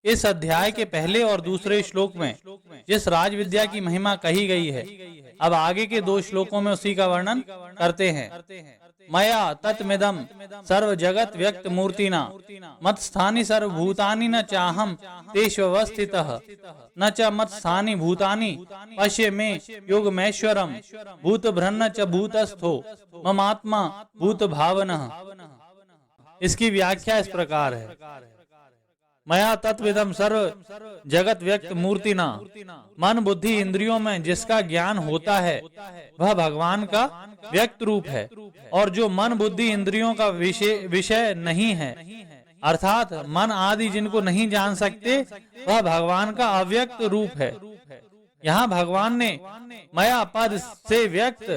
इस अध्याय के पहले और दूसरे श्लोक में जिस राज विद्या की महिमा कही गई है, अब आगे के 2 श्लोकों में उसी का वर्णन करते हैं। मया तत्मिदं सर्व जगत व्यक्त मूर्तिना मत स्थानि सर्वभूतानि न चाहम तेष्वस्थितः न च मत स्थानि भूतानि पश्य मे योगमेश्वरम भूत भ्रन्न च भूतस्थो ममात्मा भूत भावनः। इसकी व्याख्या इस प्रकार है। मया तत्विदम सर्व जगत व्यक्त मूर्तिना, मन बुद्धि इंद्रियों में जिसका ज्ञान होता है वह भगवान का व्यक्त रूप है, और जो मन बुद्धि इंद्रियों का विषय नहीं है अर्थात मन आदि जिनको नहीं जान सकते वह भगवान का अव्यक्त रूप है। यहाँ भगवान ने मया पद से व्यक्त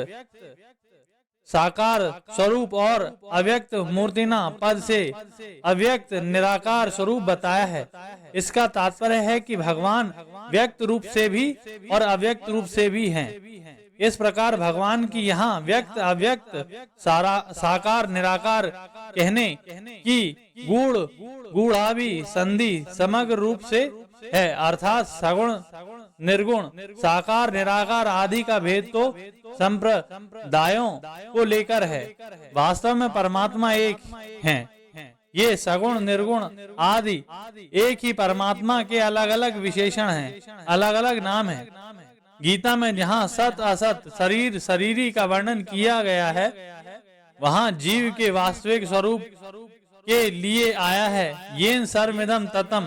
साकार स्वरूप और अव्यक्त मूर्तिना पद से अव्यक्त निराकार स्वरूप बताया है। इसका तात्पर्य है कि भगवान व्यक्त रूप से भी और अव्यक्त रूप से भी हैं। इस प्रकार भगवान की यहाँ व्यक्त अव्यक्त साकार निराकार कहने की गूढ़ गूढ़ाभि संधि समग्र रूप से है, अर्थात सगुण निर्गुण साकार निराकार आदि का भेद तो संप्रदायों को लेकर है। वास्तव में परमात्मा एक है। ये सगुण निर्गुण आदि एक ही परमात्मा के अलग अलग विशेषण हैं, अलग अलग नाम हैं। गीता में जहाँ सत असत शरीर शरीरी का वर्णन किया गया है वहाँ जीव के वास्तविक स्वरूप के लिए आया है येन सर्वमिदं ततम,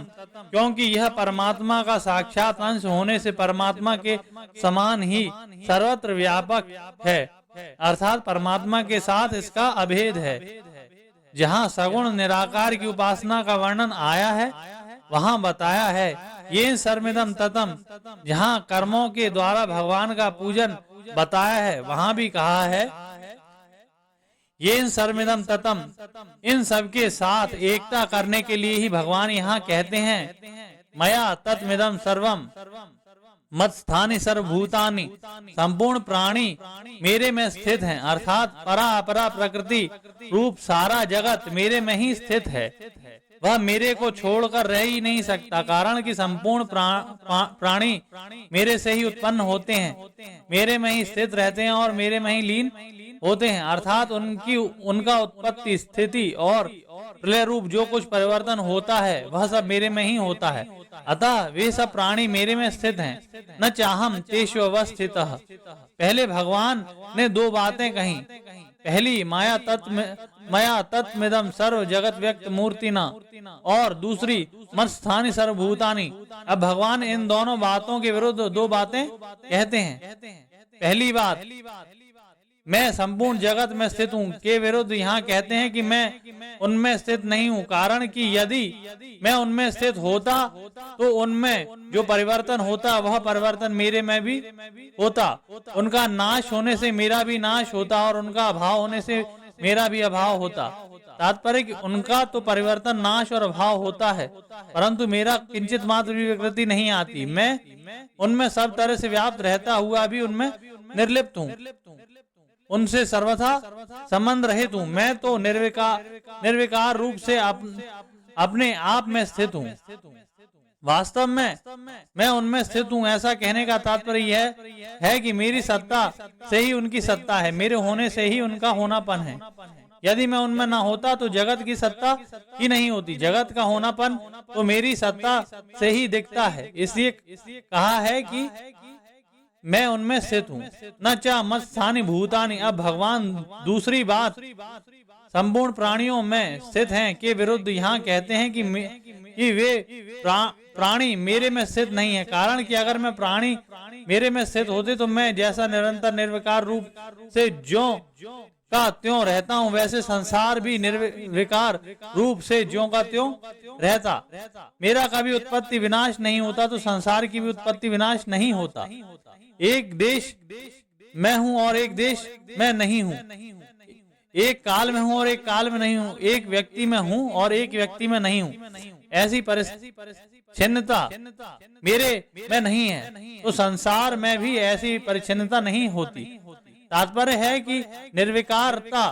क्योंकि यह परमात्मा का साक्षात अंश होने से परमात्मा के समान ही सर्वत्र व्यापक है, अर्थात परमात्मा के साथ इसका अभेद है। जहाँ सगुण निराकार की उपासना का वर्णन आया है वहाँ बताया है येन सर्वमिदं ततम। जहाँ कर्मों के द्वारा भगवान का पूजन बताया है वहाँ भी कहा है येन सर्वमिदं ततम। इन सब के साथ एकता करने के लिए ही भगवान यहाँ कहते हैं मया तत्मिदं सर्वम मत स्थानि सर्वभूतानि, संपूर्ण प्राणी मेरे में स्थित हैं, अर्थात परा अपरा प्रकृति रूप सारा जगत मेरे में ही स्थित है। वह मेरे को छोड़कर रह ही नहीं सकता, कारण कि संपूर्ण प्राणी मेरे से ही उत्पन्न होते हैं, मेरे में ही स्थित रहते हैं और मेरे में ही लीन होते हैं, अर्थात उनका उत्पत्ति स्थिति और प्रलय रूप जो कुछ परिवर्तन होता है वह सब मेरे में ही होता है। अतः वे सब प्राणी मेरे में स्थित हैं। न चाहम तेष्वस्थितः। पहले भगवान ने 2 बातें कही। पहली मया तत्मिदं सर्व जगत व्यक्त मूर्तिना, और दूसरी मत स्थानि सर्वभूतानि। अब भगवान इन दोनों बातों के विरुद्ध 2 बातें कहते हैं। पहली बात मैं संपूर्ण जगत में स्थित हूँ के विरुद्ध यहाँ कहते हैं कि मैं उनमें स्थित नहीं हूँ, कारण कि यदि मैं उनमें स्थित होता तो उनमें जो परिवर्तन होता वह परिवर्तन मेरे में भी होता, उनका नाश होने से मेरा भी नाश होता और उनका अभाव होने से मेरा भी अभाव होता। तात्पर्य कि उनका तो परिवर्तन नाश और अभाव होता है परंतु मेरा किंचित मात्र भी विकृति नहीं आती। मैं उनमें सब तरह से व्याप्त रहता हुआ भी उनमें निर्लिप्त हूँ, उनसे सर्वथा संबंध रहित हूँ। मैं तो निर्विकार रूप से अपने आप में स्थित हूँ, वास्तव में मैं उनमें स्थित हूँ। ऐसा कहने का तात्पर्य यह है कि मेरी सत्ता से ही उनकी सत्ता है, मेरे होने से ही उनका होनापन है। यदि मैं उनमें ना होता तो जगत की सत्ता ही नहीं होती, जगत का होनापन तो मेरी सत्ता से ही दिखता है। इसलिए कहा है कि मैं उनमें स्थित हूँ। न चा मत स्थानि भूतानि। अब भगवान दूसरी बात संपूर्ण प्राणियों में स्थित हैं के विरुद्ध यहाँ कहते हैं कि वे प्राणी मेरे में स्थित नहीं है, कारण कि अगर मैं प्राणी मेरे में स्थित होते तो मैं जैसा निरंतर निर्विकार रूप से ज्यों का त्यों रहता हूँ वैसे संसार भी निर्विकार रूप से ज्यों का त्यों रहता। मेरा कभी उत्पत्ति विनाश नहीं होता तो संसार की भी उत्पत्ति विनाश नहीं होता। एक देश मैं हूँ और एक देश मैं नहीं हूँ, एक काल में हूँ और एक काल में नहीं हूँ, एक व्यक्ति में हूँ और एक व्यक्ति में नहीं हूँ। ऐसी परिच्छिन्नता मेरे में नहीं है तो संसार में भी ऐसी परिच्छिन्नता नहीं होती। तात्पर्य है कि निर्विकारता,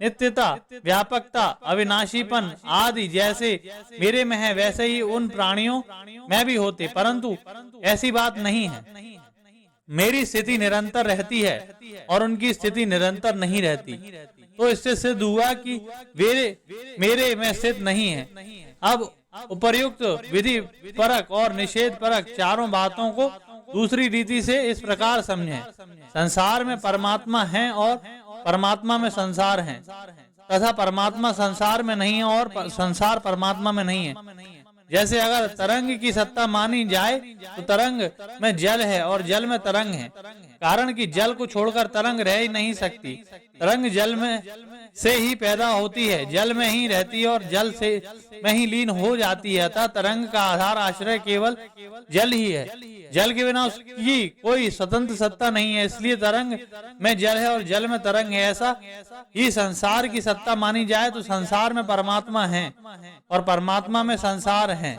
नित्यता, व्यापकता, अविनाशीपन आदि जैसे मेरे में है वैसे ही उन प्राणियों में भी होते, परंतु ऐसी बात नहीं है। मेरी स्थिति निरंतर रहती है और उनकी स्थिति निरंतर नहीं रहती। तो इससे सिद्ध हुआ कि मेरे में स्थित नहीं है। अब उपर्युक्त विधि परक और निषेध परक चारों बातों को दूसरी रीति से इस प्रकार समझें। संसार में परमात्मा है और परमात्मा में संसार है, तथा परमात्मा संसार में नहीं है और संसार परमात्मा में नहीं है। जैसे अगर तरंग की सत्ता मानी जाए तो तरंग में जल है और जल में तरंग है, कारण कि जल को छोड़कर तरंग रह ही नहीं सकती। तरंग जल में से ही पैदा होती है, जल में ही रहती है और जल से में ही लीन हो जाती है। अतः तरंग का आधार आश्रय केवल जल ही है, जल के बिना उसकी कोई स्वतंत्र सत्ता नहीं है। इसलिए तरंग में जल है और जल में तरंग है। ऐसा ही संसार की सत्ता मानी जाए तो संसार में परमात्मा है और परमात्मा में संसार है,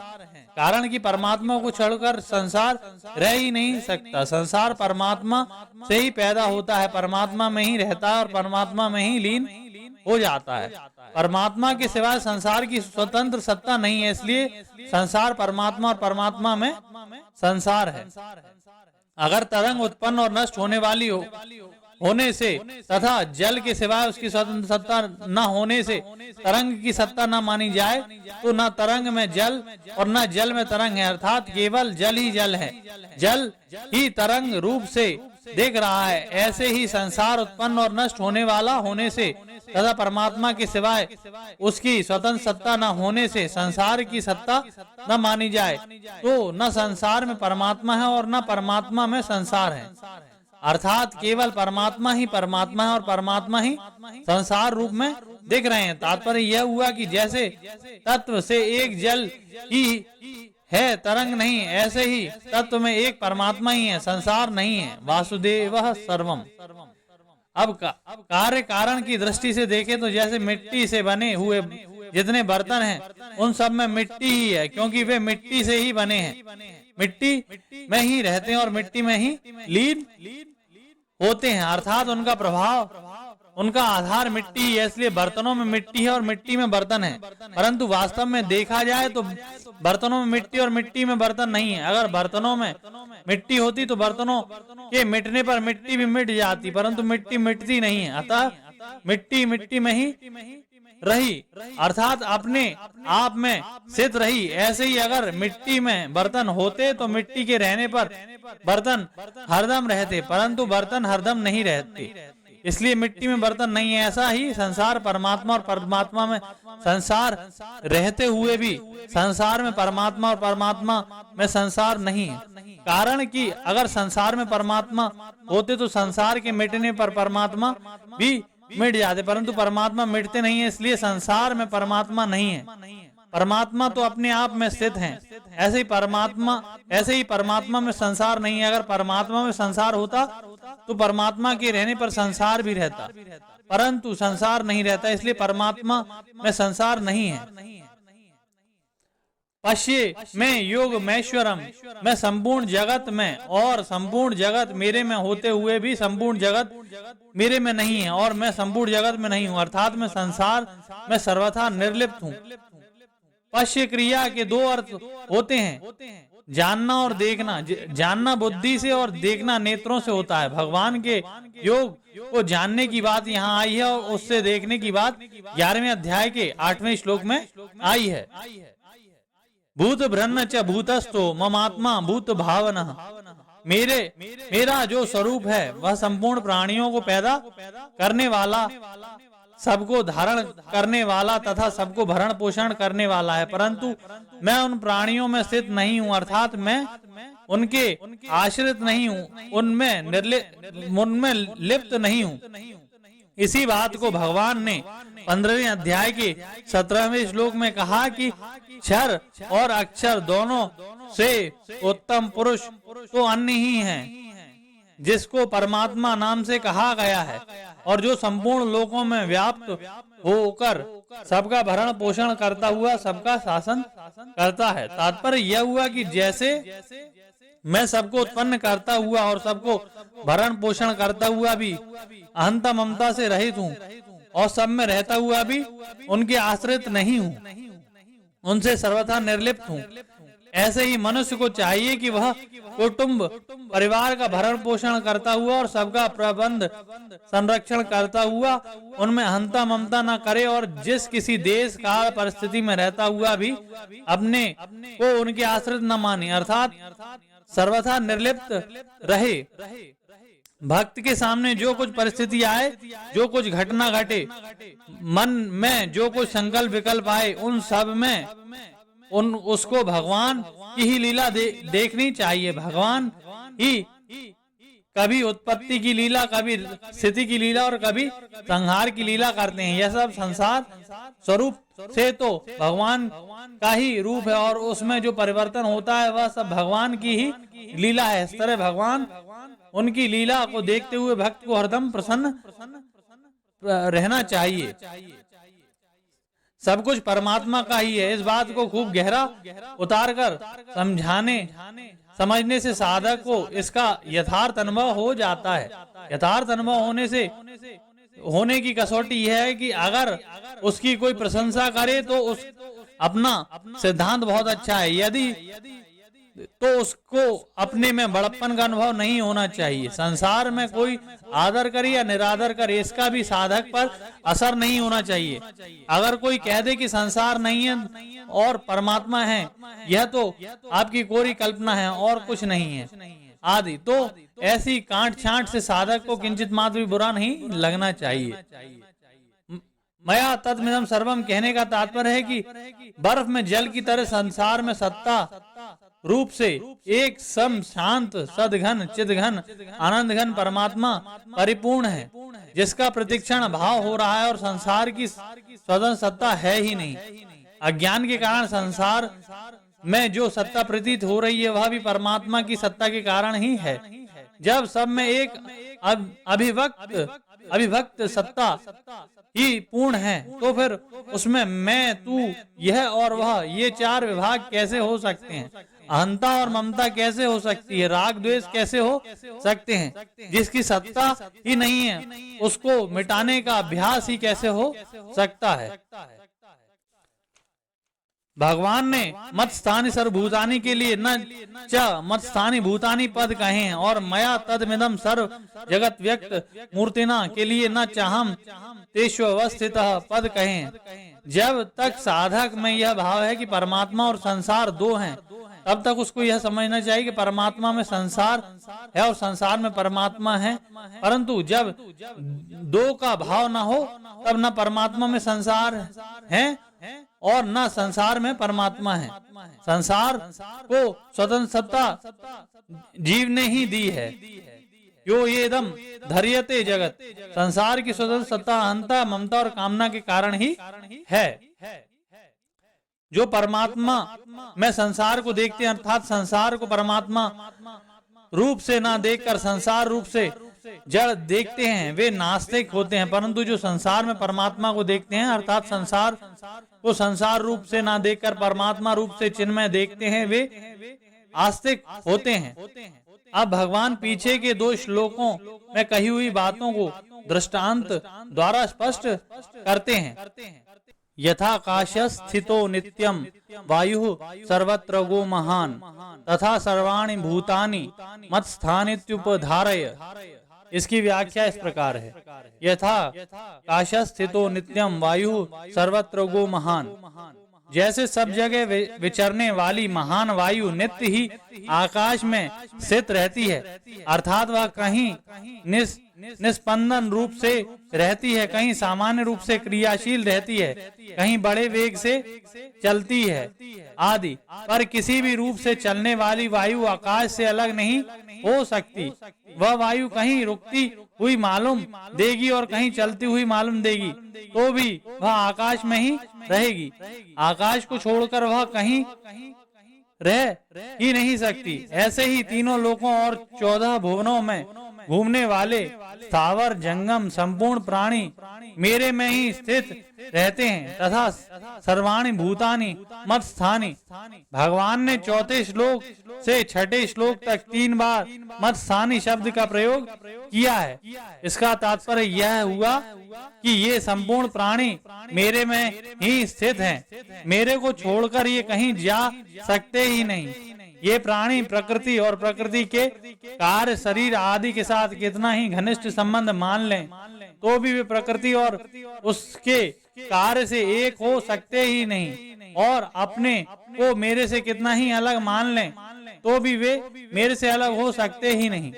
कारण कि परमात्मा को छोड़कर संसार रह ही नहीं सकता। संसार परमात्मा से ही पैदा होता है, परमात्मा में ही रहता है और परमात्मा में ही लीन हो जाता है। परमात्मा के सिवाय संसार की स्वतंत्र सत्ता नहीं है, इसलिए संसार परमात्मा और परमात्मा में संसार है। अगर तरंग उत्पन्न और नष्ट होने वाली होने से तथा जल के सिवाय उसकी स्वतंत्र सत्ता न होने से तरंग की सत्ता न मानी जाए तो न तरंग में जल और न जल में तरंग है, अर्थात केवल जल ही जल है। जल ही तरंग रूप से देख रहा है। ऐसे ही संसार उत्पन्न और नष्ट होने वाला होने से तथा परमात्मा के सिवाय उसकी स्वतंत्र सत्ता न होने से संसार की सत्ता न मानी जाए तो न संसार में परमात्मा है और न परमात्मा में संसार है, अर्थात केवल परमात्मा ही परमात्मा है और परमात्मा ही संसार रूप में दिख रहे हैं। तात्पर्य यह हुआ कि जैसे तत्व से एक जल ही है, तरंग नहीं, ऐसे ही तत्व में एक परमात्मा ही है, संसार नहीं है। वासुदेवः सर्वम। अब कार्य कारण की दृष्टि से देखें तो जैसे मिट्टी से बने हुए जितने बर्तन हैं उन सब में मिट्टी ही है, क्योंकि वे मिट्टी से ही बने हैं, मिट्टी में ही रहते हैं और मिट्टी में ही लीन होते हैं, अर्थात उनका प्रभाव, उनका आधार मिट्टी ही है। इसलिए बर्तनों में मिट्टी है और मिट्टी में बर्तन है, परंतु वास्तव में देखा जाए तो बर्तनों में मिट्टी और मिट्टी में बर्तन नहीं है। अगर बर्तनों में मिट्टी होती तो बर्तनों के मिटने पर मिट्टी भी मिट जाती, परंतु मिट्टी मिटती नहीं है। अतः मिट्टी मिट्टी में ही रही, अर्थात अपने आप में स्थित रही। ऐसे ही अगर मिट्टी में बर्तन होते तो मिट्टी के रहने पर बर्तन हरदम रहते, परंतु बर्तन हरदम नहीं रहते, इसलिए मिट्टी में बर्तन नहीं है। ऐसा ही संसार परमात्मा और परमात्मा में संसार रहते हुए भी संसार में परमात्मा और परमात्मा में संसार नहीं है, कारण कि अगर संसार में परमात्मा होते तो संसार के मिटने पर परमात्मा भी मिट जाते, परंतु परमात्मा मिटते नहीं है, इसलिए संसार में परमात्मा नहीं है। परमात्मा तो अपने आप में स्थित है, ऐसे ही परमात्मा में संसार नहीं है। अगर परमात्मा में संसार होता तो परमात्मा के रहने पर संसार भी रहता, परंतु संसार नहीं रहता, इसलिए परमात्मा में संसार नहीं है। पश्ये मैं योग महेश्वरम, मैं संपूर्ण जगत में और संपूर्ण जगत मेरे में होते हुए भी संपूर्ण जगत मेरे में नहीं है और मैं संपूर्ण जगत में नहीं हूँ, अर्थात मैं संसार में सर्वथा निर्लिप्त हूँ। पश्य क्रिया के दो अर्थ होते हैं, जानना और देखना। जानना बुद्धि से और देखना नेत्रों से होता है। भगवान के योग को जानने की बात यहाँ आई है और उससे देखने की बात 11वें अध्याय के 8वें श्लोक में आई है। भूत भ्रन्न च भूतस्थो ममात्मा भूत भावना। मेरा जो स्वरूप है वह संपूर्ण प्राणियों को पैदा करने वाला, सबको धारण करने वाला तथा सबको भरण पोषण करने वाला है, परंतु मैं उन प्राणियों में स्थित नहीं हूँ, अर्थात मैं उनके आश्रित नहीं हूँ, उनमें लिप्त नहीं हूँ। इसी बात को भगवान ने 15वें अध्याय के 17वें श्लोक में कहा कि क्षर और अक्षर दोनों से उत्तम पुरुष तो अन्य ही हैं, जिसको परमात्मा नाम से कहा गया है और जो संपूर्ण लोकों में व्याप्त होकर सबका भरण पोषण करता हुआ सबका शासन करता है। तात्पर्य यह हुआ कि जैसे मैं सबको उत्पन्न करता हुआ और सबको भरण पोषण करता हुआ भी अहंता ममता से रहित हूँ और सब में रहता हुआ भी उनके आश्रित नहीं हूँ, उनसे सर्वथा निर्लिप्त हूँ। ऐसे ही मनुष्य को चाहिए कि वह कुटुंब परिवार का भरण पोषण करता हुआ और सबका प्रबंध संरक्षण करता हुआ उनमें अहंता ममता न करे और जिस किसी देश काल परिस्थिति में रहता हुआ भी अपने को उनके आश्रित न माने, अर्थात सर्वथा निर्लिप्त रहे। भक्त के सामने जो कुछ परिस्थिति आए, जो कुछ घटना घटे, मन में जो कुछ संकल्प विकल्प आए, उन सब में उसको भगवान की ही लीला देखनी चाहिए। भगवान ही कभी उत्पत्ति की लीला, कभी स्थिति की लीला और कभी संहार की लीला करते हैं। यह सब संसार स्वरूप से तो भगवान का ही रूप है और उसमें जो परिवर्तन होता है वह सब भगवान की ही लीला है। इस तरह भगवान उनकी लीला को देखते हुए भक्त को हरदम प्रसन्न रहना चाहिए। सब कुछ परमात्मा का ही है। इस बात को खूब गहरा उतार कर समझने से साधक को इसका यथार्थ अनुभव हो जाता है। यथार्थ अनुभव होने की कसौटी यह है कि अगर उसकी कोई प्रशंसा करे तो उस अपना सिद्धांत बहुत अच्छा है, यदि तो उसको अपने में बड़प्पन का अनुभव नहीं होना चाहिए। संसार में कोई आदर करे या निरादर करे, इसका भी साधक पर असर नहीं होना चाहिए। अगर कोई कह दे कि संसार नहीं है और परमात्मा है, यह तो आपकी कोरी कल्पना है और कुछ नहीं है आदि, तो ऐसी कांट छांट से साधक को किंचित मात्र भी बुरा नहीं लगना चाहिए। मया तत्मिदं सर्वम कहने का तात्पर्य है कि बर्फ में जल की तरह संसार में सत्ता रूप से एक सम शांत सदघन चिदघन आनंद घन परमात्मा परिपूर्ण है, जिसका प्रतिक्षण भाव हो रहा है और संसार की स्वतंत्र सत्ता है ही नहीं। अज्ञान के कारण संसार में जो सत्ता प्रतीत हो रही है वह भी परमात्मा की सत्ता के कारण ही है। जब सब में एक अभिव्यक्त सत्ता ही पूर्ण है तो फिर उसमें मैं, तू, यह और वह, ये चार विभाग कैसे हो सकते हैं? अहंता और ममता कैसे हो सकती है? राग द्वेष कैसे हो सकते हैं? जिसकी सत्ता ही नहीं है उसको मिटाने का अभ्यास ही कैसे हो सकता है? भगवान ने मत स्थानी सर्वभूतानि के लिए न च मत स्थानी भूतानि पद कहे हैं और मया तदमिदम सर्व जगत व्यक्त मूर्तिना के लिए न चाहम तेष्वस्थित पद कहे हैं। जब तक साधक में यह भाव है कि परमात्मा और संसार दो हैं, तब तक उसको यह समझना चाहिए कि परमात्मा में संसार है और संसार में परमात्मा है। परंतु जब दो का भाव न हो तब न परमात्मा में संसार है और न संसार में परमात्मा है। संसार को स्वतंत्र सत्ता जीव ने ही दी है। यो ये दम धर्यते जगत, संसार की स्वतंत्र सत्ता अहंता ममता और कामना के कारण ही है। जो परमात्मा में संसार को देखते हैं, अर्थात संसार को परमात्मा रूप से ना देखकर संसार रूप से जड़ देखते हैं, वे नास्तिक होते हैं। परंतु जो संसार में परमात्मा को देखते हैं, अर्थात संसार को संसार रूप से ना देखकर परमात्मा रूप से चिन्मय देखते हैं, वे आस्तिक होते हैं। अब भगवान पीछे के 2 श्लोकों में कही हुई बातों को दृष्टांत द्वारा स्पष्ट करते हैं। यथाकाशः स्थितो नित्यम वायुः सर्वत्र गो महान तथा सर्वाणि भूतानि मत्स्थानित्युपधारय। इसकी व्याख्या इस प्रकार है। यथा काशः स्थितो नित्यम वायुः सर्वत्र गो महान, जैसे सब जगह विचरने वाली महान वायु नित्य ही आकाश में स्थित रहती है, अर्थात वह कहीं निस्पंदन रूप से रहती है, कहीं सामान्य रूप से क्रियाशील रहती है, कहीं बड़े वेग से चलती है आदि, पर किसी भी रूप से चलने वाली वायु आकाश से अलग नहीं हो सकती। वह वायु कहीं रुकती हुई मालूम देगी और कहीं चलती हुई मालूम देगी, तो भी वह आकाश में ही रहेगी। आकाश को छोड़कर वह कहीं रह ही नहीं सकती। ऐसे ही तीनों लोकों और 14 भुवनों में घूमने वाले स्थावर जंगम संपूर्ण प्राणी मेरे में ही स्थित रहते हैं तथा सर्वाणि भूतानि मत स्थानी। भगवान ने चौथे श्लोक से छठे श्लोक तक 3 बार मत स्थानी शब्द का प्रयोग किया है। इसका तात्पर्य यह हुआ कि ये संपूर्ण प्राणी मेरे में ही स्थित हैं, मेरे को छोड़कर ये कहीं जा सकते ही नहीं। ये प्राणी प्रकृति और प्रकृति के कार्य शरीर आदि के साथ कितना ही घनिष्ठ संबंध मान लें तो भी वे प्रकृति और उसके कार्य से एक हो सकते ही नहीं, और अपने को मेरे से कितना ही अलग मान लें तो भी वे मेरे से अलग हो सकते ही नहीं।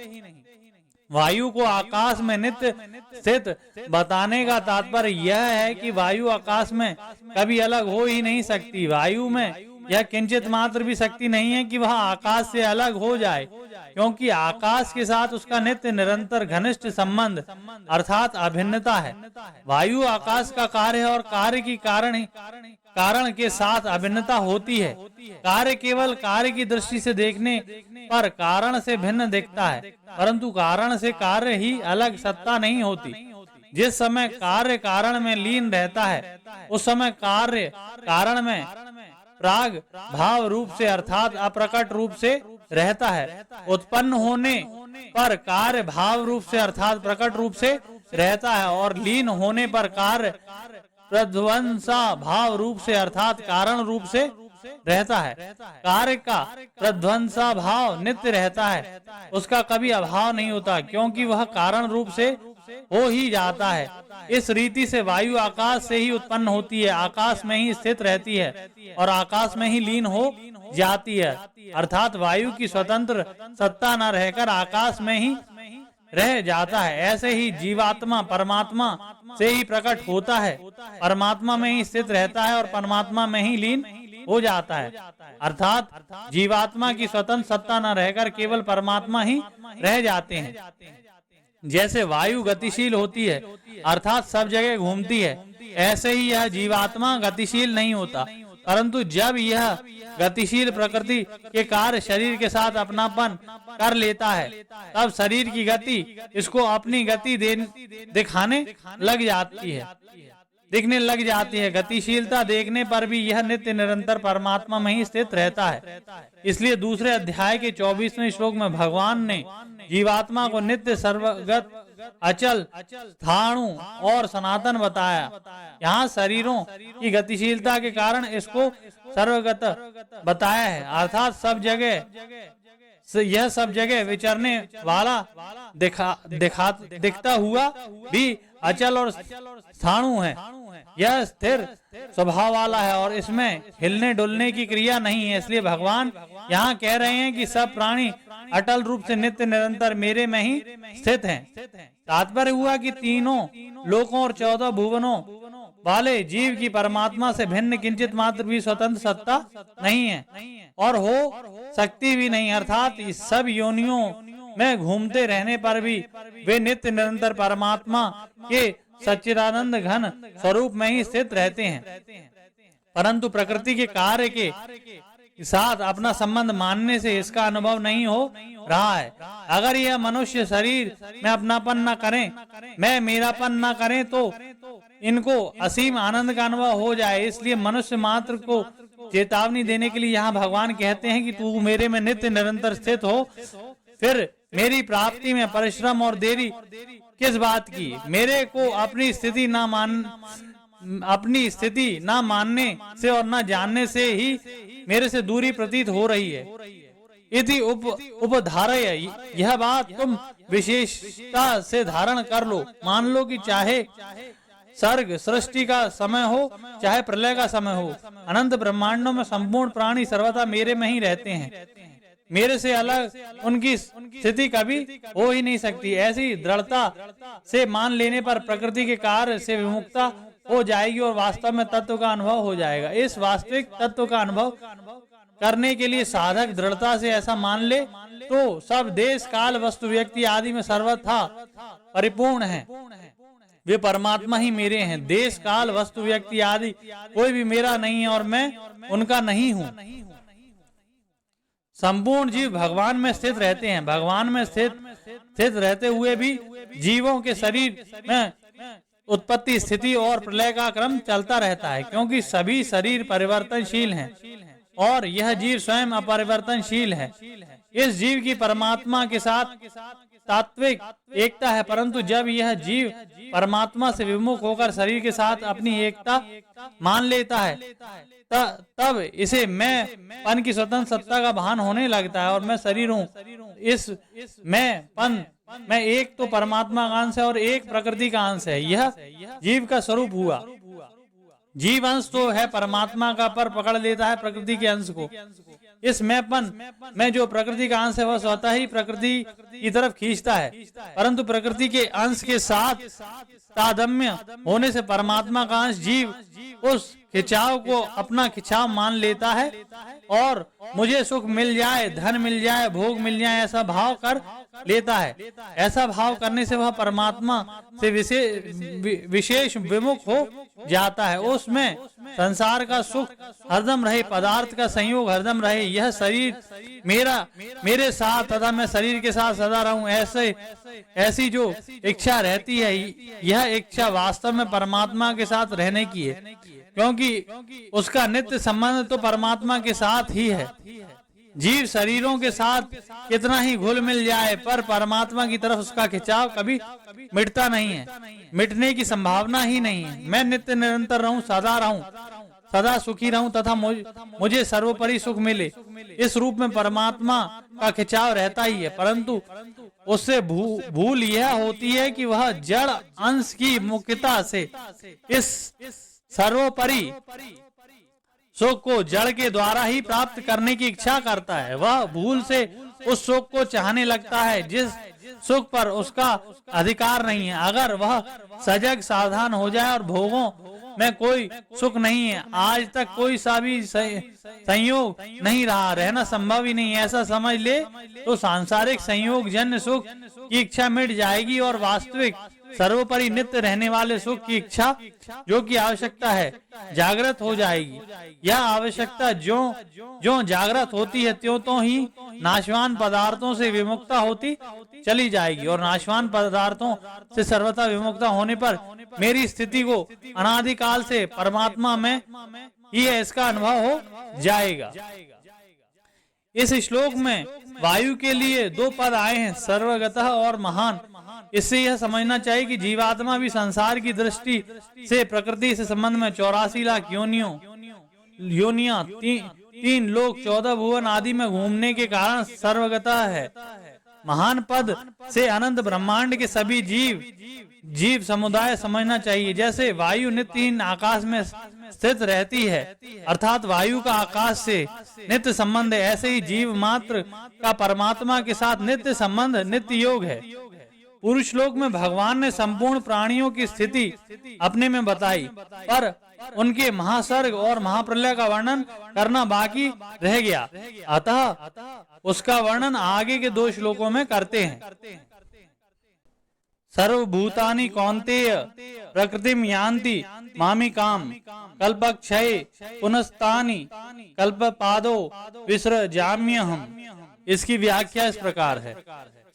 वायु को आकाश में नित्य स्थित बताने का तात्पर्य यह है कि वायु आकाश में कभी अलग हो ही नहीं सकती। वायु में यह किंचित मात्र भी शक्ति नहीं है कि वह आकाश से अलग हो जाए, क्योंकि आकाश के साथ उसका नित्य निरंतर घनिष्ठ संबंध अर्थात अभिन्नता है। वायु आकाश का कार्य है और कार्य की कारण के साथ अभिन्नता होती है। कार्य केवल कार्य की दृष्टि से देखने पर कारण से भिन्न दिखता है, परंतु कारण से कार्य ही अलग सत्ता नहीं होती। जिस समय कार्य कारण में लीन रहता है उस समय कार्य कारण में प्राग भाव रूप से अर्थात अप्रकट रूप से रहता है। उत्पन्न होने पर कार्य भाव रूप से अर्थात प्रकट रूप से रहता है, और लीन होने पर कार्य प्रध्वंसा भाव रूप से अर्थात कारण रूप से रहता है। कार्य का प्रध्वंसा भाव नित्य रहता है, उसका कभी अभाव नहीं होता, क्योंकि वह कारण रूप से हो ही जाता है। इस रीति से वायु आकाश से ही उत्पन्न होती है, आकाश में ही स्थित रहती है और आकाश में ही लीन हो जाती है। अर्थात वायु की स्वतंत्र सत्ता न रहकर आकाश में ही रह जाता है। ऐसे ही जीवात्मा परमात्मा से ही प्रकट होता है, परमात्मा में ही स्थित रहता है और परमात्मा में ही लीन हो जाता है। अर्थात जीवात्मा की स्वतंत्र सत्ता न रहकर केवल परमात्मा ही रह जाते हैं। जैसे वायु गतिशील होती है अर्थात सब जगह घूमती है, ऐसे ही यह जीवात्मा गतिशील नहीं होता, परंतु जब यह गतिशील प्रकृति के कार्य शरीर के साथ अपनापन कर लेता है तब शरीर की गति इसको अपनी गति दिखने लग जाती है। गतिशीलता देखने पर भी यह नित्य निरंतर परमात्मा में ही स्थित रहता है। इसलिए दूसरे अध्याय के 24वें श्लोक में भगवान ने जीवात्मा को नित्य सर्वगत अचल स्थाणु और सनातन बताया। यहाँ शरीरों की गतिशीलता के कारण इसको सर्वगत बताया है, अर्थात यह सब जगह विचरने वाला दिखता हुआ भी अचल और स्थाणु है। यह स्थिर स्वभाव वाला है और इसमें हिलने डुलने की क्रिया नहीं है। इसलिए भगवान यहाँ कह रहे हैं कि सब प्राणी अटल रूप से नित्य निरंतर मेरे में ही स्थित हैं। तात्पर्य हुआ कि तीनों लोकों और 14 भुवनों वाले जीव की परमात्मा से भिन्न किंचित मात्र भी स्वतंत्र सत्ता नहीं है और हो सकती भी नहीं। अर्थात इस सब योनियों में घूमते रहने पर भी वे नित्य निरंतर परमात्मा के सच्चिदानंद घन स्वरूप में ही स्थित रहते हैं, परंतु प्रकृति के कार्य के साथ अपना संबंध मानने से इसका अनुभव नहीं हो रहा है। अगर यह मनुष्य शरीर में अपनापन न करें, मैं मेरापन न करें, तो इनको असीम आनंद का अनुभव हो जाए। इसलिए मनुष्य मात्र को चेतावनी देने के लिए यहाँ भगवान कहते हैं कि तू मेरे में नित्य निरंतर स्थित हो, फिर मेरी प्राप्ति में परिश्रम और देरी किस बात की। मेरे को अपनी स्थिति न मानने से और न जानने से ही मेरे से दूरी प्रतीत हो रही है। इति उपधारय, यह बात तुम विशेषता से धारण कर लो। मान लो कि चाहे सर्ग सृष्टि का समय हो चाहे प्रलय का समय हो, अनंत ब्रह्मांडों में संपूर्ण प्राणी सर्वथा मेरे में ही रहते हैं। मेरे से अलग उनकी स्थिति कभी हो ही नहीं सकती। ऐसी दृढ़ता से मान लेने पर प्रकृति के कार्य से विमुक्ता हो जाएगी और वास्तव में तत्व का अनुभव हो जाएगा। इस वास्तविक तत्व का अनुभव करने के लिए साधक दृढ़ता से ऐसा मान ले तो सब देश काल वस्तु व्यक्ति आदि में सर्वथा परिपूर्ण है। वे परमात्मा ही मेरे हैं। देश काल वस्तु व्यक्ति आदि कोई भी मेरा नहीं है और मैं उनका नहीं हूँ। संपूर्ण जीव भगवान में स्थित रहते हैं। भगवान में स्थित रहते हुए भी जीवों के शरीर में उत्पत्ति, स्थिति और प्रलय का क्रम चलता रहता है, क्योंकि सभी शरीर परिवर्तनशील हैं और यह जीव स्वयं अपरिवर्तनशील है। इस जीव की परमात्मा के साथ तात्विक एकता है, परंतु जब यह जीव परमात्मा से विमुख होकर शरीर के साथ अपनी एकता मान लेता है, तब इसे मैं पन की स्वतंत्र सत्ता का भान होने लगता है और मैं शरीर हूँ। इस मैं पन मैं एक तो परमात्मा का अंश है और एक प्रकृति का अंश है। यह जीव का स्वरूप हुआ। जीव अंश तो है परमात्मा का, पर पकड़ लेता है प्रकृति के अंश को। इस मैंपन में जो प्रकृति का अंश है वह स्वतः ही प्रकृति की तरफ खींचता है, परंतु प्रकृति के अंश के साथ तादात्म्य होने से परमात्मा का अंश जीव उस खिंचाव को अपना खिंचाव मान लेता है और मुझे सुख मिल जाए, धन मिल जाए, भोग मिल जाए, ऐसा भाव कर लेता है। ऐसा भाव करने से वह परमात्मा से विशेष विमुख हो जाता है। उसमें संसार का सुख हरदम रहे, पदार्थ का संयोग हरदम रहे, यह शरीर मेरे साथ तथा मैं शरीर के साथ सदा रहूं, ऐसी जो इच्छा रहती है, यह इच्छा वास्तव में परमात्मा के साथ रहने की है, क्योंकि उसका नित्य संबंध तो परमात्मा के साथ ही है। जीव शरीरों के साथ कितना ही घुल मिल जाए, पर परमात्मा की तरफ उसका खिंचाव कभी मिटता नहीं है, मिटने की संभावना ही नहीं है। मैं नित्य निरंतर रहूं, सदा सुखी रहूं तथा मुझे सर्वोपरि सुख मिले, इस रूप में परमात्मा का खिंचाव रहता ही है। परंतु उससे भूल यह होती है कि वह जड़ अंश की मुख्यता से इस सर्वोपरि सुख को जड़ के द्वारा ही प्राप्त करने की इच्छा करता है। वह भूल से उस सुख को चाहने लगता है जिस सुख पर उसका अधिकार नहीं है। अगर वह सजग सावधान हो जाए और भोगों में कोई सुख नहीं है, आज तक कोई सा भी संयोग नहीं रहा, रहना संभव ही नहीं, ऐसा समझ ले, तो सांसारिक संयोग जन्य सुख की इच्छा मिट जाएगी और वास्तविक सर्वोपरि नित्य रहने वाले सुख की इच्छा, जो की आवश्यकता है, जागृत हो जाएगी। यह आवश्यकता जो जागृत होती है, त्यों तो ही नाशवान पदार्थों से विमुक्ता होती चली जाएगी और नाशवान पदार्थों से सर्वथा विमुक्ता होने पर मेरी स्थिति को अनादिकाल से परमात्मा में ही है, इसका अनुभव हो जाएगा। इस श्लोक में वायु के लिए दो पद आए हैं, सर्वगतः और महान। इससे यह समझना चाहिए कि जीवात्मा भी संसार की दृष्टि से प्रकृति से संबंध में 84 लाख योनियां, 3 लोक, 14 भुवन आदि में घूमने के कारण सर्वगतः है। महान पद से अनंत ब्रह्मांड के सभी जीव समुदाय समझना चाहिए। जैसे वायु नित्यहीन आकाश में स्थित रहती है, अर्थात वायु का आकाश से नित्य संबंध है, ऐसे ही जीव मात्र का परमात्मा के साथ नित्य संबंध, नित्य योग है। पूर्व श्लोक में भगवान ने संपूर्ण प्राणियों की स्थिति अपने में बताई, पर उनके महासर्ग और महाप्रलय का वर्णन करना बाकी रह गया, अतः उसका वर्णन आगे के 2 श्लोकों में करते हैं। सर्वभूतानि कौन्तेय प्रकृतिम यान्ति मामिकाम कल्पक्षये पुनस्तानि कल्पपादो विसृजाम्यहम्। इसकी व्याख्या इस प्रकार है।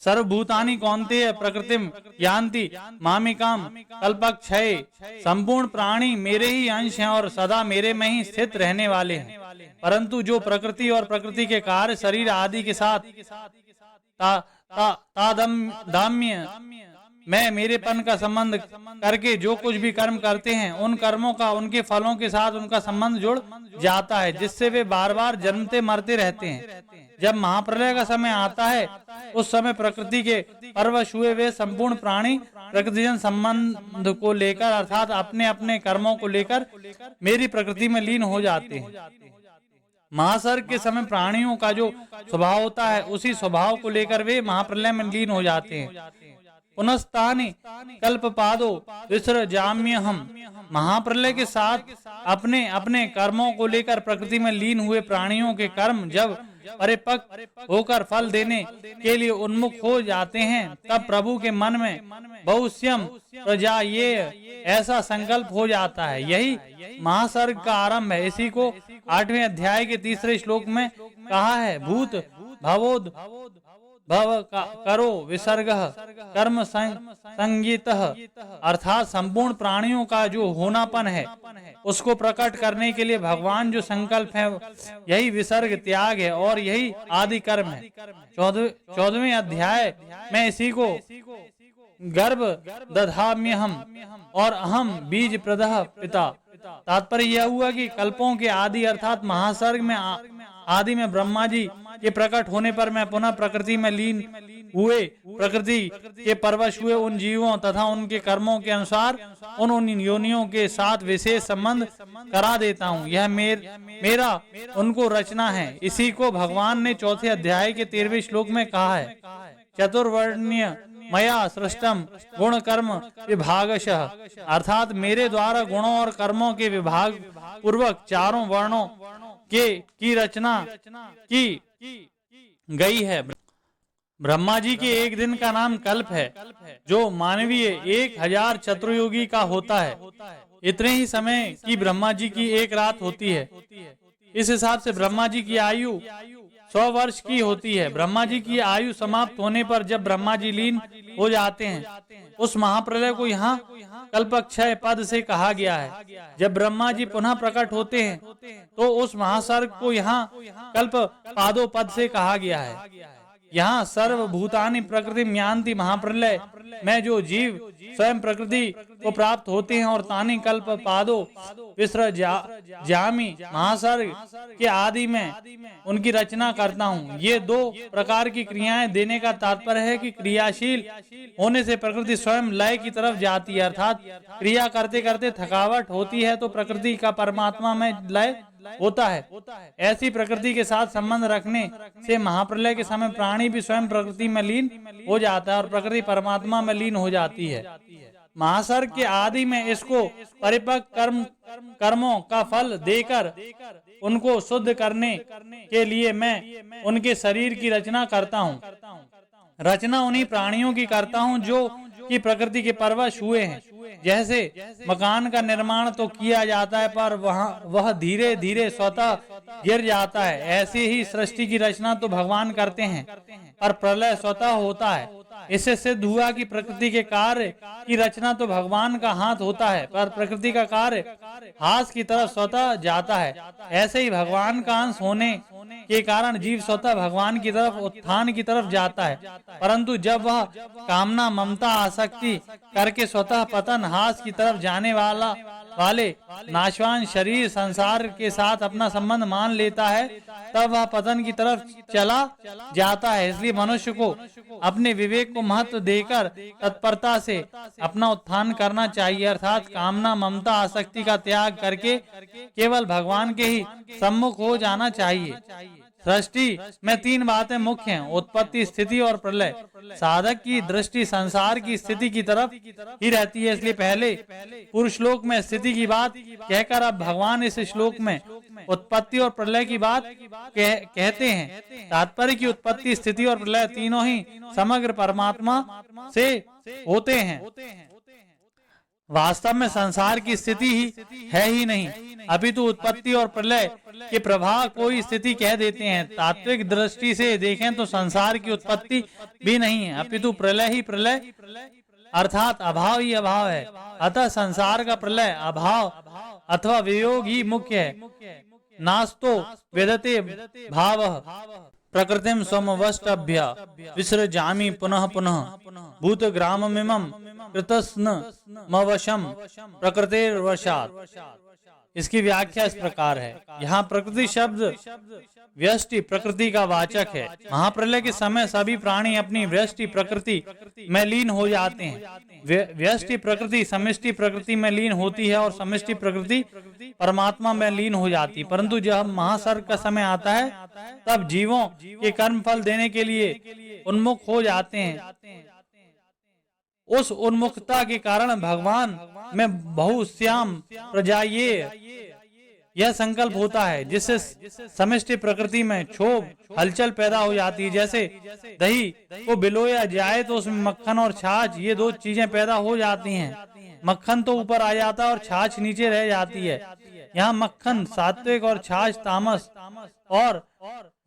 सर्वभूतानि कौन्तेय प्रकृतिम यान्ति मामिकाम कल्पक्षये, संपूर्ण प्राणी मेरे ही अंश हैं और सदा मेरे में ही स्थित रहने वाले हैं, परंतु जो प्रकृति और प्रकृति के कार्य शरीर आदि के साथ तादात्म्य मैं मेरेपन का संबंध करके जो कुछ भी कर्म करते हैं, उन कर्मों का उनके फलों के साथ उनका संबंध जुड़ जाता है, जिससे वे बार बार जन्मते मरते रहते हैं। जब महाप्रलय का समय आता है, उस समय प्रकृति के परवश हुए वे संपूर्ण प्राणी प्रकृतिजन संबंध को लेकर, अर्थात अपने अपने कर्मों को लेकर मेरी प्रकृति में लीन हो जाते हैं। महासर्ग के समय प्राणियों का जो स्वभाव होता है, उसी स्वभाव को लेकर वे महाप्रलय में लीन हो जाते हैं। पुनस्तानि कल्पपादो विसृजाम्यहम्, महाप्रलय के साथ अपने अपने कर्मों को लेकर प्रकृति में लीन हुए प्राणियों के कर्म जब परिपक्व होकर फल देने के लिए उन्मुख हो जाते हैं, तब प्रभु के मन में बहुश्यम प्रजा ये ऐसा संकल्प हो जाता है। यही महासर्ग का आरंभ है। इसी को 8वें अध्याय के 3रे श्लोक में कहा है, भूत भवोद भव करो विसर्ग कर्म संगीत, अर्थात संपूर्ण प्राणियों का जो होनापन है उसको प्रकट करने के लिए भगवान जो संकल्प है यही विसर्ग त्याग है और यही आदि कर्म है। 14वें अध्याय में इसी को गर्भ दधाम्यहम और अहम बीज प्रदः पिता। तात्पर्य यह हुआ कि कल्पों के आदि अर्थात महासर्ग में आदि में ब्रह्मा जी के प्रकट होने पर मैं पुनः प्रकृति में लीन हुए, प्रकृति के परवश हुए उन जीवों तथा उनके कर्मों के अनुसार उन योनियों के साथ विशेष संबंध करा देता हूँ। यह मेरा उनको रचना है। इसी को भगवान ने 4थे अध्याय के 13वें श्लोक में कहा है, चतुर्वर्ण्य मया सृष्टम गुण कर्म विभागशः, अर्थात मेरे द्वारा गुणों और कर्मों के विभाग पूर्वक चारों वर्णों की रचना की गई है। ब्रह्मा जी के एक दिन का नाम कल्प है, जो मानवीय 1000 चतुर्युगी का होता है। इतने ही समय की ब्रह्मा जी की एक रात होती है। इस हिसाब से ब्रह्मा जी की आयु 100 वर्ष की होती है। ब्रह्मा जी की आयु समाप्त होने पर जब ब्रह्मा जी लीन हो जाते हैं, उस महाप्रलय को यहाँ कल्पक्षय पद से कहा गया है। जब ब्रह्मा जी पुनः प्रकट होते हैं तो उस महासर्ग को यहाँ कल्प पादो पद से कहा गया है। यहाँ सर्वभूतानि प्रकृति म्यांति महाप्रलय में जो जीव स्वयं प्रकृति को प्राप्त होते हैं और तानि कल्प पादो विसृजामि महासर्ग के आदि में उनकी रचना करता हूँ। ये 2 प्रकार की क्रियाएं देने का तात्पर्य है कि क्रियाशील होने से प्रकृति स्वयं लय की तरफ जाती है, अर्थात क्रिया करते करते थकावट होती है तो प्रकृति का परमात्मा में लय होता है। ऐसी प्रकृति के साथ संबंध रखने से महाप्रलय के समय प्राणी भी स्वयं प्रकृति में लीन हो जाता है और प्रकृति परमात्मा में लीन हो जाती है। महासर्ग के आदि में इसको परिपक्व कर्मों का फल देकर उनको शुद्ध करने के लिए मैं उनके शरीर की रचना करता हूँ। रचना उन्हीं प्राणियों की करता हूँ जो कि प्रकृति के परवश हुए हैं। जैसे मकान का निर्माण तो किया जाता है पर वह धीरे धीरे स्वतः गिर जाता है, ऐसे ही सृष्टि की रचना तो भगवान करते हैं पर प्रलय स्वतः होता है। इससे सिद्ध हुआ कि प्रकृति के कार्य की रचना तो भगवान का हाथ होता है पर प्रकृति का कार्य हाथ की तरफ स्वतः जाता है। ऐसे ही भगवान का अंश होने के कारण जीव स्वतः भगवान की तरफ उत्थान की तरफ जाता है, परंतु जब वह कामना ममता आसक्ति करके स्वतः पतन हास की तरफ जाने वाले नाशवान शरीर संसार के साथ अपना संबंध मान लेता है तब वह पतन की तरफ चला जाता है। इसलिए मनुष्य को अपने विवेक को महत्व देकर तत्परता से अपना उत्थान करना चाहिए, अर्थात कामना ममता आसक्ति का त्याग करके केवल भगवान के ही सम्मुख हो जाना चाहिए। सृष्टि में 3 बातें मुख्य हैं, उत्पत्ति स्थिति और प्रलय। साधक की दृष्टि संसार की स्थिति की तरफ ही रहती है, इसलिए पहले पूर्व श्लोक में स्थिति की बात कहकर अब भगवान इस श्लोक में उत्पत्ति और प्रलय की बात कहते हैं। तात्पर्य की उत्पत्ति स्थिति और प्रलय तीनों ही समग्र परमात्मा से होते हैं। वास्तव में संसार की स्थिति ही है ही नहीं, अपितु उत्पत्ति और प्रलय के प्रभाव को ही स्थिति कह देते हैं। तात्विक दृष्टि से देखें तो संसार की उत्पत्ति भी नहीं है, अपितु प्रलय ही प्रलय अर्थात अभाव ही अभाव है। अतः संसार का प्रलय अभाव अथवा वियोग ही मुख्य है। नास्तो वेदते भावः प्रकृतिम समवष्टभ्य विसृजामि पुनः पुनः भूतग्राममिमं कृतस्नमवशं प्रकृतिर्वशात्। इसकी व्याख्या इस प्रकार है। यहाँ प्रकृति शब्द व्यष्टि प्रकृति का वाचक है। महाप्रलय के समय सभी प्राणी अपनी व्यष्टि प्रकृति में लीन हो जाते हैं। व्यष्टि प्रकृति समष्टि प्रकृति में लीन होती है और समष्टि प्रकृति परमात्मा में लीन हो जाती है। परंतु जब महासर्ग का समय आता है तब जीवों के कर्म फल देने के लिए उन्मुख हो जाते हैं। उस उन्मुखता के कारण भगवान में बहुश्याम प्रजाये यह संकल्प होता है, जिससे समष्टि प्रकृति में क्षोभ हलचल पैदा हो जाती है। जैसे दही को बिलोया जाए तो उसमें मक्खन और छाछ ये 2 चीजें पैदा हो जाती हैं। मक्खन तो ऊपर आ जाता है और छाछ नीचे रह जाती है। यहाँ मक्खन सात्विक और छाछ तामस और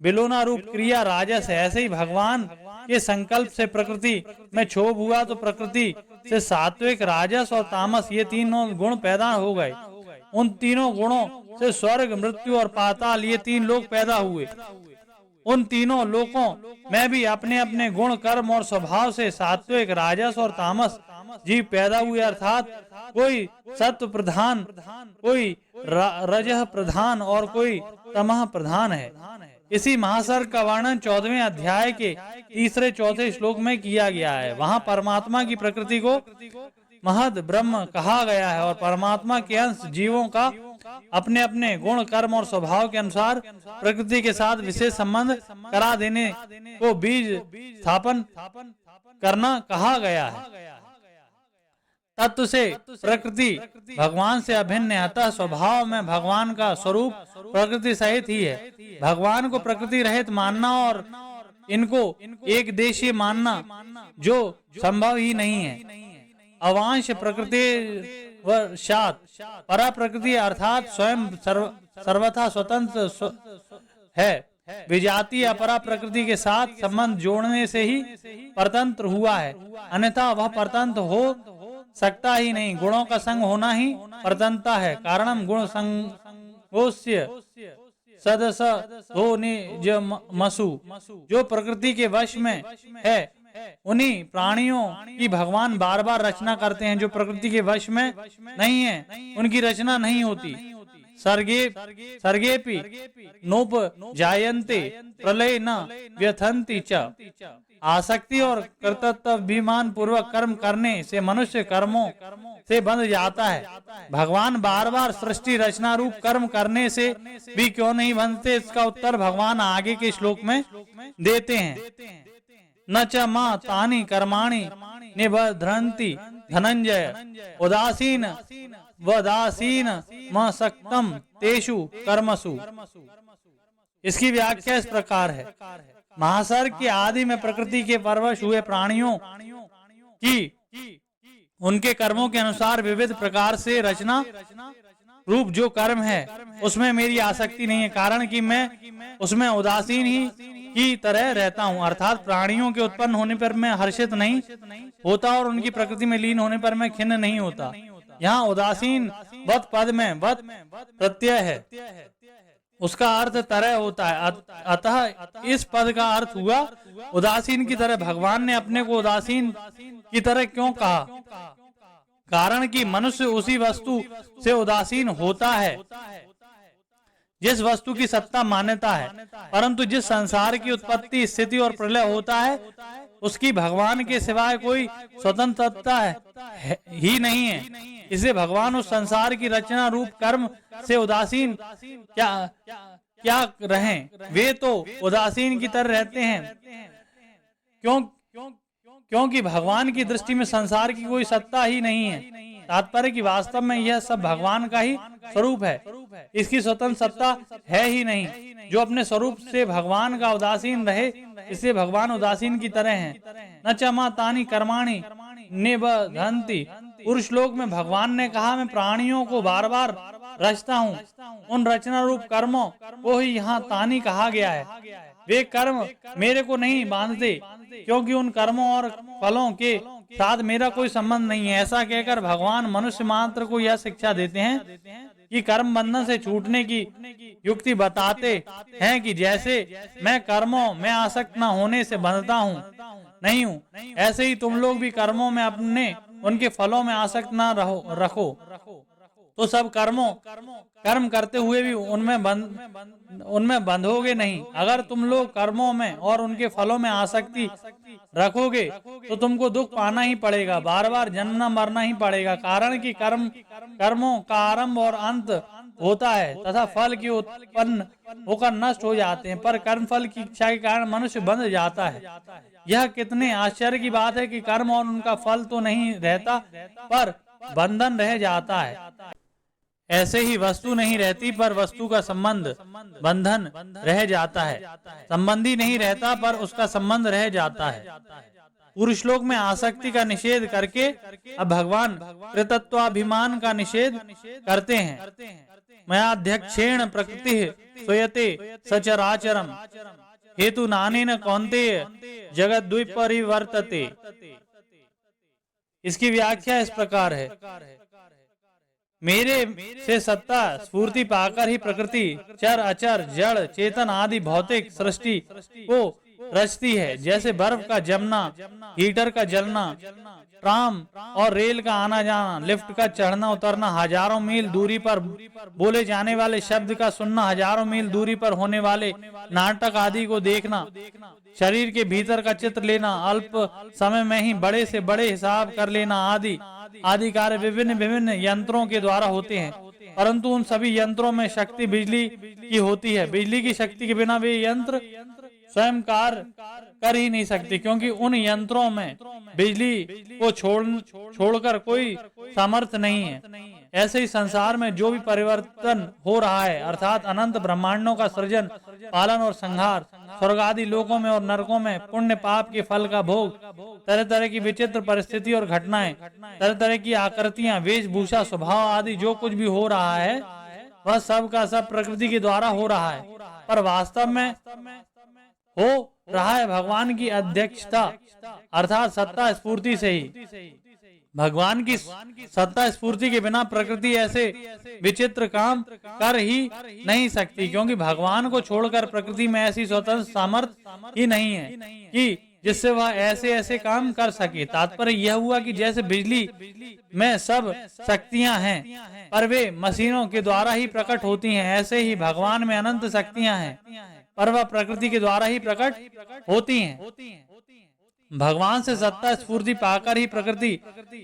विलोना रूप क्रिया राजस है। ऐसे ही भगवान के संकल्प से प्रकृति में क्षोभ हुआ तो प्रकृति से सात्विक, राजस और तामस ये तीनों गुण पैदा हो गए। उन तीनों गुणों से स्वर्ग, मृत्यु और पाताल ये 3 लोक पैदा हुए। उन तीनों लोकों में भी अपने अपने गुण, कर्म और स्वभाव से सात्विक, राजस और तामस जीव पैदा हुए। अर्थात कोई सत्व प्रधान, कोई रजह प्रधान और कोई तमह प्रधान है। इसी महासर्ग का वर्णन 14वें अध्याय के 3-4 श्लोक में किया गया है। वहाँ परमात्मा की प्रकृति को महद ब्रह्म कहा गया है और परमात्मा के अंश जीवों का अपने अपने गुण, कर्म और स्वभाव के अनुसार प्रकृति के साथ विशेष संबंध करा देने को बीज स्थापन करना कहा गया है। तत्व से प्रकृति भगवान से अभिन्न है, अतः स्वभाव में भगवान का स्वरूप प्रकृति सहित ही है। भगवान को प्रकृति रहित मानना और इनको एक देशीय मानना जो संभव ही नहीं है। अवांश प्रकृति वशात परा प्रकृति अर्थात स्वयं सर्वथा स्वतंत्र है। विजातीय अपरा प्रकृति के साथ संबंध जोड़ने से ही परतंत्र हुआ है, अन्यथा वह परतंत्र हो सकता ही नहीं। गुणों का संग होना ही परतंत्रता है। कारणम गुण संगोस्य सदसो निजमसु, जो प्रकृति के वश में है उन्हीं प्राणियों की भगवान बार बार रचना करते हैं। जो प्रकृति के वश में नहीं है उनकी रचना नहीं होती। सर्गेपि नोप जायन्ते प्रलय न व्यथन्ति च। आसक्ति और कर्तव्याभिमान पूर्वक कर्म करने से मनुष्य कर्मों से बंध जाता है। भगवान बार बार सृष्टि रचना रूप कर्म करने से भी क्यों नहीं बंधते, इसका उत्तर भगवान आगे के श्लोक में देते हैं। न च मा तानि कर्माणि निबध्रन्ति धनंजय उदासीन वदासीन म सक्तम तेषु कर्मसु। इसकी व्याख्या इस प्रकार है। महासर्ग के आदि में प्रकृति के परवश हुए प्राणियों की उनके कर्मों के अनुसार विविध प्रकार से रचना रूप जो कर्म है उसमें मेरी आसक्ति नहीं है, कारण कि मैं उसमें उदासीन ही की तरह रहता हूँ। अर्थात प्राणियों के उत्पन्न होने पर मैं हर्षित नहीं होता और उनकी प्रकृति में लीन होने पर मैं खिन्न नहीं होता। यहाँ उदासीन वत पद में वत प्रत्यय है, उसका अर्थ तरह होता है। अतः इस पद का अर्थ हुआ उदासीन की तरह। भगवान ने अपने को उदासीन की तरह क्यों कहा? कारण कि मनुष्य उसी वस्तु से उदासीन होता है जिस वस्तु की सत्ता मान्यता है, परंतु जिस संसार की उत्पत्ति, स्थिति और प्रलय होता है उसकी भगवान के सिवाय कोई स्वतंत्रता ही नहीं है। इसलिए भगवान उस संसार की रचना रूप कर्म से उदासीन क्या रहें, वे तो उदासीन की तरह रहते हैं। क्योंकि भगवान की दृष्टि में संसार की कोई सत्ता ही नहीं है। तात्पर्य कि वास्तव में यह सब भगवान का ही स्वरूप है, इसकी स्वतंत्र सत्ता है ही नहीं। जो अपने स्वरूप से भगवान का उदासीन रहे, इससे भगवान उदासीन की तरह हैं। न च मा तानि कर्माणि निबध्रन्ति। पुरुष लोक में भगवान ने कहा मैं प्राणियों को बार बार रचता हूँ, उन रचना रूप कर्मों को ही यहाँ तानि कहा गया है। वे कर्म मेरे को नहीं बांधते, क्योंकि उन कर्मों और फलों के साथ मेरा कोई संबंध नहीं है। ऐसा कहकर भगवान मनुष्य मात्र को यह शिक्षा देते हैं कि कर्म बंधन से छूटने की युक्ति बताते हैं कि जैसे मैं कर्मों में आसक्त न होने से बंधता हूँ नहीं हूँ, ऐसे ही तुम लोग भी कर्मों में अपने उनके फलों में आसक्त न रखो। तो सब कर्म करते हुए भी उनमें बंधोगे नहीं। अगर तुम लोग कर्मों में और उनके फलों में आसक्ति रखोगे तो तुमको दुख पाना ही पड़ेगा, बार बार जन्मना मरना ही पड़ेगा। कारण कि कर्मों का आरंभ और अंत होता है तथा फल के उत्पन्न होकर नष्ट हो जाते हैं, पर कर्म फल की इच्छा के कारण मनुष्य बंध जाता है। यह कितने आश्चर्य की बात है कि कर्म और उनका फल तो नहीं रहता, पर बंधन रह जाता है। ऐसे ही वस्तु नहीं रहती, पर वस्तु का संबंध बंधन रह जाता है। संबंधी नहीं रहता, पर उसका संबंध रह जाता है। पुरुष लोक में आसक्ति का निषेध करके अब भगवान कृतत्वाभिमान का निषेध करते हैं। मयाध्यक्षेण प्रकृति स्वयते सचराचरम हेतु नानेन कौन्तेय जगत द्विपरिवर्तते। इसकी व्याख्या इस प्रकार है, मेरे से सत्ता स्फूर्ति पाकर ही प्रकृति चर अचर जड़ चेतन आदि भौतिक सृष्टि को रचती है। जैसे बर्फ का जमना, हीटर का जलना, ट्राम और रेल का आना जाना, लिफ्ट का चढ़ना उतरना, हजारों मील दूरी पर बोले जाने वाले शब्द का सुनना, हजारों मील दूरी पर होने वाले नाटक आदि को देखना, शरीर के भीतर का चित्र लेना, अल्प समय में ही बड़े से बड़े हिसाब कर लेना आदि आदि कार्य विभिन्न विभिन्न यंत्रों के द्वारा होते हैं। परंतु उन सभी यंत्रों में शक्ति बिजली की होती है। बिजली की शक्ति के बिना वे यंत्र स्वयं कार्य कर ही नहीं सकते, क्योंकि उन यंत्रों में बिजली को छोड़कर कोई सामर्थ्य नहीं है। ऐसे ही संसार में जो भी परिवर्तन हो रहा है, अर्थात अनंत ब्रह्मांडों का सृजन, पालन और संहार, स्वर्ग आदि लोकों में और नरकों में पुण्य पाप के फल का भोग, तरह तरह की विचित्र परिस्थिति और घटनाएं, तरह तरह की आकृतियां, वेशभूषा, स्वभाव आदि जो कुछ भी हो रहा है वह सब का सब प्रकृति के द्वारा हो रहा है, पर वास्तव में हो रहा है भगवान की अध्यक्षता अर्थात सत्ता स्फूर्ति से ही। भगवान की सत्ता स्फूर्ति के बिना प्रकृति ऐसे विचित्र काम कर ही नहीं सकती, क्योंकि भगवान को छोड़कर प्रकृति में ऐसी स्वतंत्र सामर्थ्य ही नहीं है कि जिससे वह ऐसे ऐसे काम कर सके। तात्पर्य यह हुआ कि जैसे बिजली में सब शक्तियां हैं पर वे मशीनों के द्वारा ही प्रकट होती हैं, ऐसे ही भगवान में अनंत शक्तियां हैं पर वह प्रकृति के द्वारा ही प्रकट होती हैं। भगवान से सत्ता स्फूर्ति पाकर ही प्रकृति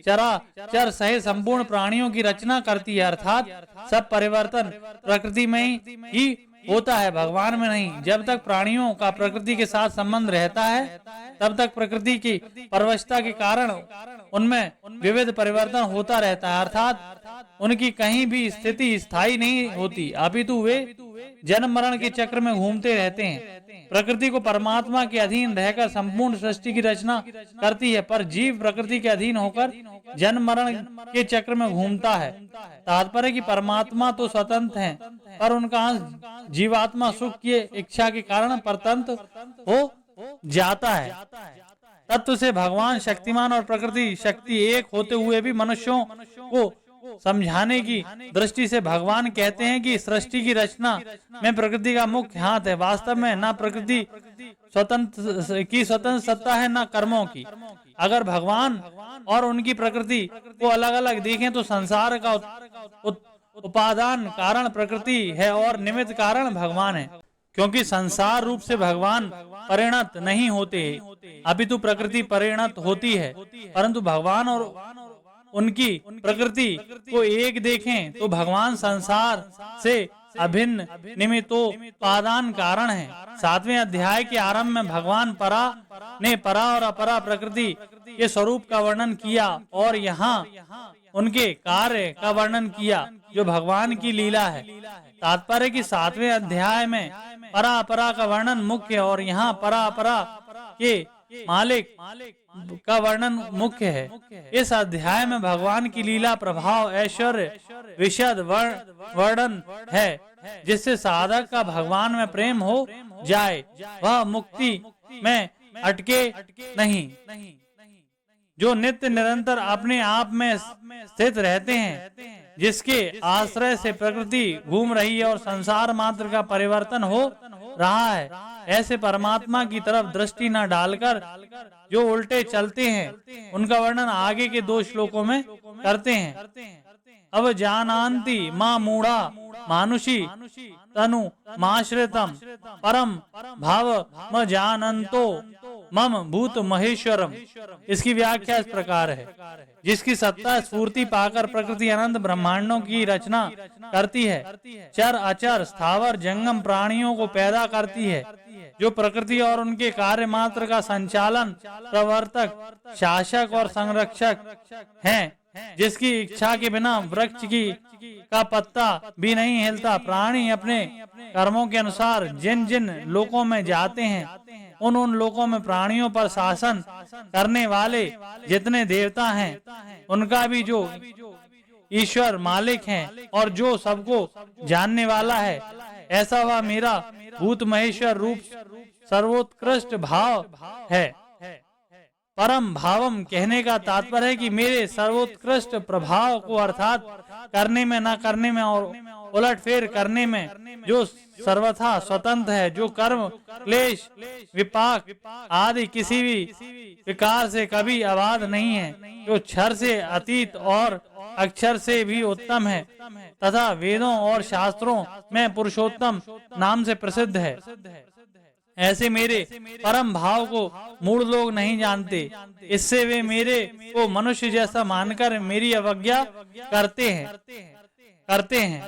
चराचर सहित संपूर्ण प्राणियों की रचना करती है, अर्थात सब परिवर्तन प्रकृति में ही होता है, भगवान में नहीं। जब तक प्राणियों का प्रकृति के साथ संबंध रहता है तब तक प्रकृति की परवशता के कारण उनमें विविध परिवर्तन होता रहता है, अर्थात उनकी कहीं भी स्थिति स्थायी नहीं होती, अपितु वे जन्म मरण के चक्र में घूमते रहते हैं। प्रकृति को परमात्मा के अधीन रहकर संपूर्ण सृष्टि की रचना करती है, पर जीव प्रकृति के अधीन होकर जन्म मरण के चक्र में घूमता है। तात्पर्य कि परमात्मा तो स्वतंत्र हैं, पर उनका अंश जीवात्मा सुख की इच्छा के कारण परतंत्र हो जाता है। तत्व से भगवान शक्तिमान और प्रकृति शक्ति एक होते हुए भी मनुष्यों को समझाने की दृष्टि से भगवान कहते हैं कि सृष्टि की रचना में प्रकृति का मुख्य हाथ है। वास्तव में न प्रकृति स्वतंत्र सत्ता है न कर्मों की। अगर भगवान और उनकी प्रकृति को अलग अलग देखें तो संसार का उपादान कारण प्रकृति है और निमित्त कारण भगवान है, क्योंकि संसार रूप से भगवान परिणत नहीं होते, अपितु प्रकृति परिणत होती है। परंतु भगवान और उनकी प्रकृति को एक देखें तो भगवान संसार से अभिन्न निमित्तोपादान कारण है। 7वें अध्याय के आरंभ में भगवान परा ने परा और अपरा प्रकृति के स्वरूप का वर्णन किया और यहाँ उनके कार्य का वर्णन किया जो भगवान की लीला है। तात्पर्य कि 7वें अध्याय में परा अपरा का वर्णन मुख्य और यहाँ परा अपरा के मालिक का वर्णन मुख्य है। इस अध्याय में भगवान की लीला प्रभाव ऐश्वर्य विशद वर्णन है, जिससे साधक का भगवान में प्रेम हो जाए, वह मुक्ति में अटके नहीं। जो नित्य निरंतर अपने आप में स्थित रहते हैं, जिसके आश्रय से प्रकृति घूम रही है और संसार मात्र का परिवर्तन हो रहा है, ऐसे परमात्मा की तरफ दृष्टि न डालकर जो उल्टे चलते हैं, उनका वर्णन आगे के 2 श्लोकों में करते हैं। अब जानान्ति मां मूढ़ा मानुषी तनु माश्रितम परम भाव म जानंतो मम भूत महेश्वरम। इसकी व्याख्या इस प्रकार है, जिसकी सत्ता स्फूर्ति पाकर प्रकृति अनंत ब्रह्मांडों की रचना करती है, चर अचर स्थावर जंगम प्राणियों को पैदा करती है, जो प्रकृति और उनके कार्य मात्र का संचालन प्रवर्तक शासक और संरक्षक हैं, जिसकी इच्छा के बिना वृक्ष का पत्ता भी नहीं हिलता। प्राणी अपने कर्मों के अनुसार जिन जिन लोकों में जाते हैं, उन लोकों में प्राणियों पर शासन करने वाले जितने देवता हैं, उनका भी जो ईश्वर मालिक हैं और जो सबको जानने वाला है, ऐसा वह मेरा भूत महेश्वर रूप सर्वोत्कृष्ट भाव है। परम भावम कहने का तात्पर्य है कि मेरे सर्वोत्कृष्ट प्रभाव को अर्थात करने में, न करने में और उलटफेर करने में जो सर्वथा स्वतंत्र है, जो कर्म क्लेश विपाक आदि किसी भी विकार से कभी आबाद नहीं है, जो क्षर से अतीत और अक्षर से भी उत्तम है तथा वेदों और शास्त्रों में पुरुषोत्तम नाम से प्रसिद्ध है, ऐसे मेरे परम भाव को मूढ़ लोग नहीं जानते। इससे वे मेरे को मनुष्य जैसा मानकर मेरी अवज्ञा करते हैं।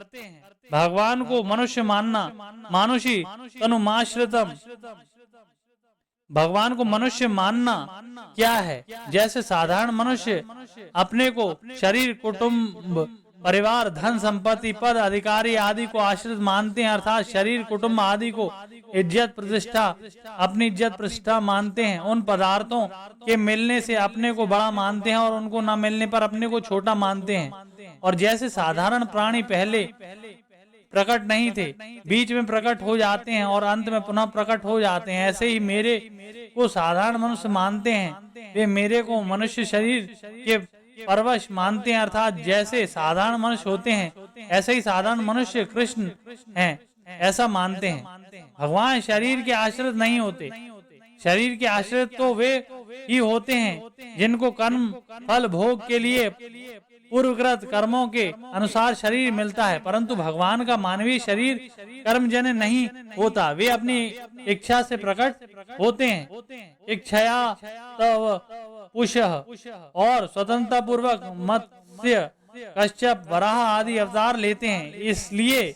भगवान को मनुष्य मानना मानुषी तनुमाश्रितम। भगवान को मनुष्य मानना क्या है? जैसे साधारण मनुष्य अपने को शरीर, कुटुंब, परिवार, धन संपत्ति, पद, अधिकारी आदि को आश्रित मानते हैं, अर्थात शरीर, कुटुंब आदि को इज्जत प्रतिष्ठा, अपनी इज्जत प्रतिष्ठा मानते हैं। उन पदार्थों के मिलने से अपने को बड़ा मानते हैं और उनको न मिलने पर अपने को छोटा मानते हैं। और जैसे साधारण प्राणी पहले प्रकट नहीं थे, बीच में प्रकट हो जाते हैं और अंत में पुनः प्रकट हो जाते हैं, ऐसे ही मेरे को साधारण मनुष्य मानते हैं। वे मेरे को मनुष्य शरीर के परवश मानते हैं, अर्थात जैसे साधारण मनुष्य होते हैं ऐसे ही साधारण मनुष्य कृष्ण हैं, ऐसा मानते हैं। भगवान शरीर के आश्रित नहीं होते। शरीर के आश्रित तो वे ही होते हैं जिनको कर्म फल भोग के लिए पूर्वकृत कर्मों के अनुसार शरीर मिलता है, परंतु भगवान का मानवीय शरीर कर्मजन्य नहीं होता। वे अपनी इच्छा से प्रकट होते हैं। इच्छया तव पुषः और स्वतंत्रता पूर्वक मत्स्य, कश्यप, वराह आदि अवतार लेते हैं। इसलिए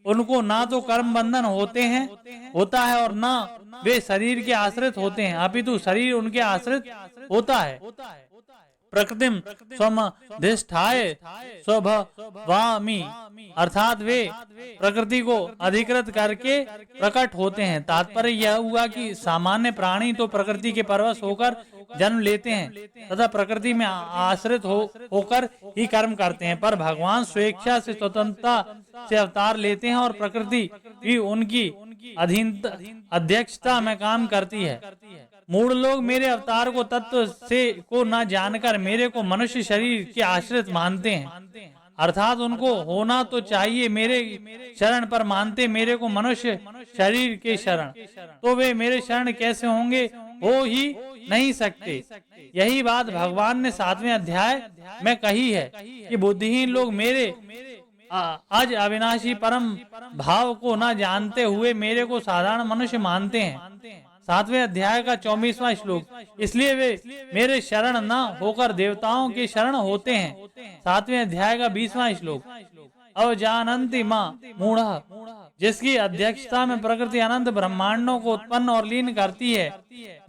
उनको ना तो कर्म बंधन होता है और ना वे शरीर के आश्रित होते हैं, अपितु शरीर उनके आश्रित होता है। प्रकृतिम स्वमधिष्ठाय स्वभवामि, अर्थात वे प्रकृति को अधिकृत करके प्रकट होते हैं। तात्पर्य यह हुआ कि सामान्य प्राणी तो प्रकृति के परवश होकर जन्म लेते हैं तथा प्रकृति में आश्रित होकर ही कर्म करते हैं, पर भगवान स्वेच्छा से स्वतंत्रता से अवतार लेते हैं और प्रकृति भी उनकी अध्यक्षता में काम करती है। मूढ़ लोग मेरे अवतार को तत्व से को न जानकर मेरे को मनुष्य शरीर के आश्रित मानते हैं, अर्थात उनको होना तो चाहिए मेरे शरण पर मानते मेरे को मनुष्य शरीर के शरण, तो वे मेरे शरण कैसे होंगे? हो ही नहीं सकते। यही बात भगवान ने 7वें अध्याय में कही है कि बुद्धिहीन लोग मेरे अज अविनाशी परम भाव को न जानते हुए मेरे को साधारण मनुष्य मानते हैं। 7वें अध्याय का 24वां श्लोक। इसलिए वे मेरे शरण न होकर देवताओं के शरण होते हैं। 7वें अध्याय का 20वां श्लोक। अवजानन्ति मां मूढ़ः, जिसकी अध्यक्षता में प्रकृति अनंत ब्रह्मांडों को उत्पन्न और लीन करती है,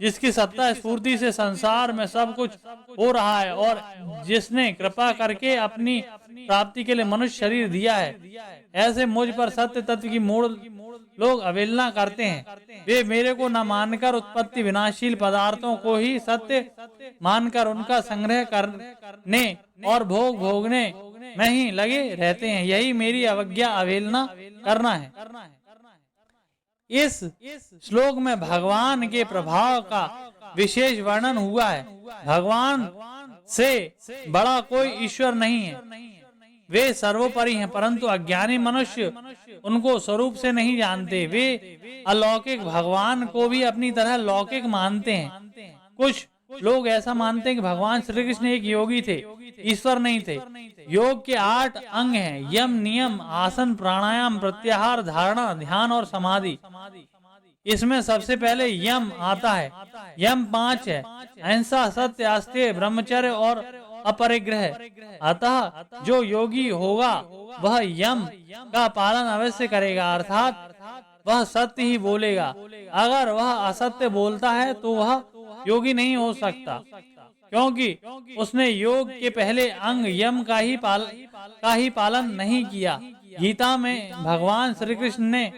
जिसकी सत्ता स्फूर्ति से संसार में सब कुछ हो रहा है और जिसने कृपा करके अपनी प्राप्ति के लिए मनुष्य शरीर दिया है, ऐसे मुझ पर सत्य तत्व की मूढ़ लोग अवहेलना करते हैं। वे मेरे को न मानकर उत्पत्ति विनाशील पदार्थों को ही सत्य मानकर उनका संग्रह करने और भोग भोगने में ही लगे रहते हैं। यही मेरी अवज्ञा अवहेलना करना है। इस श्लोक में भगवान के प्रभाव का विशेष वर्णन हुआ है। भगवान से बड़ा कोई ईश्वर नहीं है, वे सर्वोपरि हैं, परंतु अज्ञानी मनुष्य उनको स्वरूप से नहीं जानते। वे अलौकिक भगवान को भी अपनी तरह लौकिक मानते हैं। कुछ लोग ऐसा मानते हैं कि भगवान श्री कृष्ण एक योगी थे, ईश्वर नहीं थे। योग के 8 अंग हैं: यम, नियम, आसन, प्राणायाम, प्रत्याहार, धारणा, ध्यान और समाधि। इसमें सबसे पहले यम आता है। यम 5 है: अहिंसा, सत्य, आस्तेय, ब्रह्मचर्य और अपरिग्रह। अतः जो योगी होगा वह यम का पालन अवश्य करेगा, अर्थात वह सत्य ही बोलेगा। अगर वह असत्य बोलता है तो वह योगी नहीं हो सकता, क्योंकि उसने योग के पहले अंग यम का ही पालन नहीं किया। गीता में भगवान श्री कृष्ण ने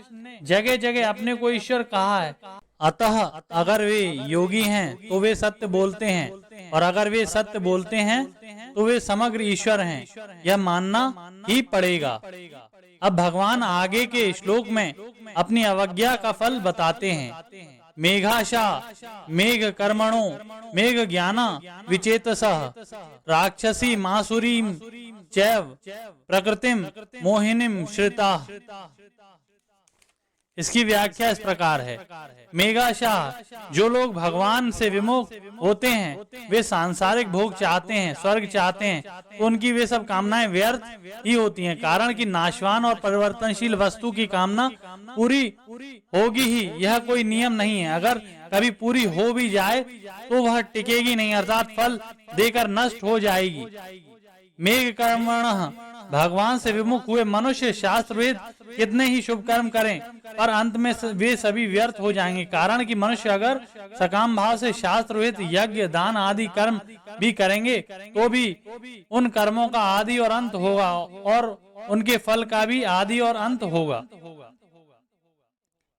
जगह जगह अपने को ईश्वर कहा है। अतः अगर वे योगी हैं तो वे सत्य बोलते हैं, और अगर वे सत्य बोलते हैं तो वे समग्र ईश्वर हैं, यह मानना ही पड़ेगा। अब भगवान आगे के श्लोक में अपनी अवज्ञा का फल बताते हैं। मेघाशा मेघ कर्मणो मेघ ज्ञाना विचेतसः राक्षसी मासुरीम चैव प्रकृतिम मोहिनीम श्रिता। इसकी व्याख्या इस प्रकार है। मेघाशाह, जो लोग भगवान से विमुख होते हैं, वे सांसारिक भोग चाहते हैं, स्वर्ग चाहते हैं, तो उनकी वे सब कामनाएं व्यर्थ ही होती हैं। कारण कि नाशवान और परिवर्तनशील वस्तु की कामना पूरी होगी ही, यह कोई नियम नहीं है। अगर कभी पूरी हो भी जाए तो वह टिकेगी नहीं, अर्थात फल देकर नष्ट हो जाएगी। मेघ कर्मणः, भगवान से विमुख हुए मनुष्य शास्त्रवेद कितने ही शुभ कर्म करें, पर अंत में वे सभी व्यर्थ हो जाएंगे। कारण कि मनुष्य अगर सकाम भाव से शास्त्रवेद यज्ञ दान आदि कर्म भी करेंगे तो भी उन कर्मों का आदि और अंत होगा, और उनके फल का भी आदि और अंत होगा।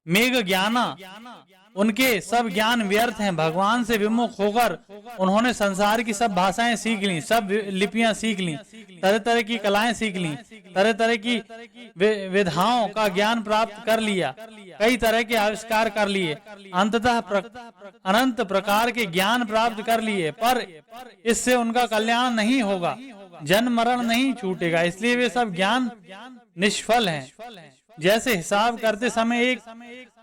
मेघ ज्ञाना, उनके सब ज्ञान व्यर्थ हैं। भगवान से विमुख होकर उन्होंने संसार की सब भाषाएं सीख ली, सब लिपियां सीख ली, तरह तरह की कलाएं सीख ली, तरह तरह की विधाओं का ज्ञान प्राप्त कर लिया, कई तरह के आविष्कार कर लिए, अंततः अनंत प्रकार के ज्ञान प्राप्त कर लिए, पर इससे उनका कल्याण नहीं होगा, जन्म मरण नहीं छूटेगा, इसलिए वे सब ज्ञान निष्फल हैं। जैसे हिसाब करते समय एक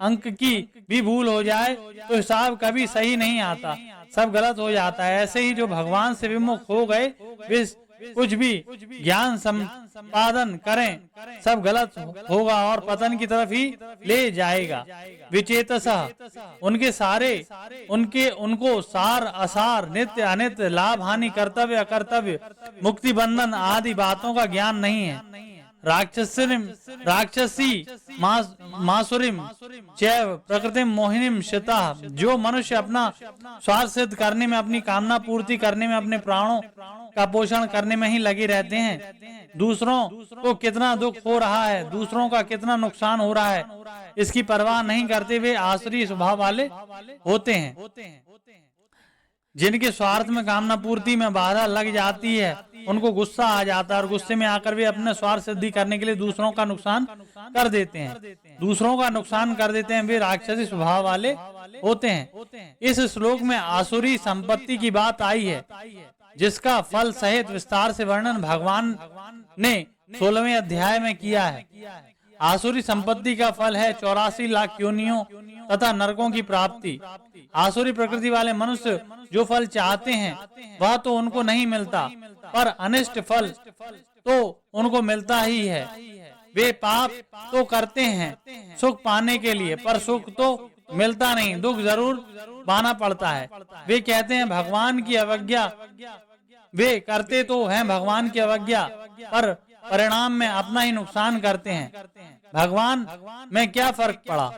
अंक की भी भूल हो जाए तो हिसाब कभी सही नहीं आता, सब गलत हो जाता है। ऐसे ही जो भगवान से विमुख हो गए, वे कुछ भी ज्ञान संपादन करें सब गलत होगा और पतन की तरफ ही ले जाएगा। विचेतसः, उनको सार असार नित्य अनित्य लाभ हानि कर्तव्य अकर्तव्य मुक्ति बंधन आदि बातों का ज्ञान नहीं है। राक्षसी मासुरीम चैव प्रकृतिम मोहिनीम श्रिता, जो मनुष्य अपना स्वार्थ सिद्ध करने में, अपनी कामना पूर्ति करने में, अपने प्राणों का पोषण करने में ही लगे रहते हैं, दूसरों को कितना दुख हो रहा है, दूसरों का कितना नुकसान हो रहा है, इसकी परवाह नहीं करते, वे आसुरी स्वभाव वाले होते हैं। जिनके स्वार्थ में कामना पूर्ति में बाधा लग जाती है, उनको गुस्सा आ जाता है, और गुस्से में आकर वे अपने स्वार्थ सिद्धि करने के लिए दूसरों का नुकसान कर देते हैं। वे राक्षसी स्वभाव वाले होते हैं। इस श्लोक में आसुरी संपत्ति की बात आई है, जिसका फल सहित विस्तार से वर्णन भगवान ने 16वें अध्याय में किया है। आसुरी संपत्ति का फल है 84 लाख योनियों तथा नरकों की प्राप्ति। आसुरी प्रकृति वाले मनुष्य जो फल चाहते हैं वह तो उनको नहीं मिलता, पर अनिष्ट फल तो उनको मिलता ही है। वे पाप तो करते हैं सुख पाने के लिए, पर सुख तो मिलता नहीं, दुख जरूर पाना पड़ता है। वे कहते हैं भगवान की अवज्ञा, वे करते तो हैं भगवान की अवज्ञा, पर परिणाम में अपना ही नुकसान करते हैं। भगवान में क्या फर्क पड़ा।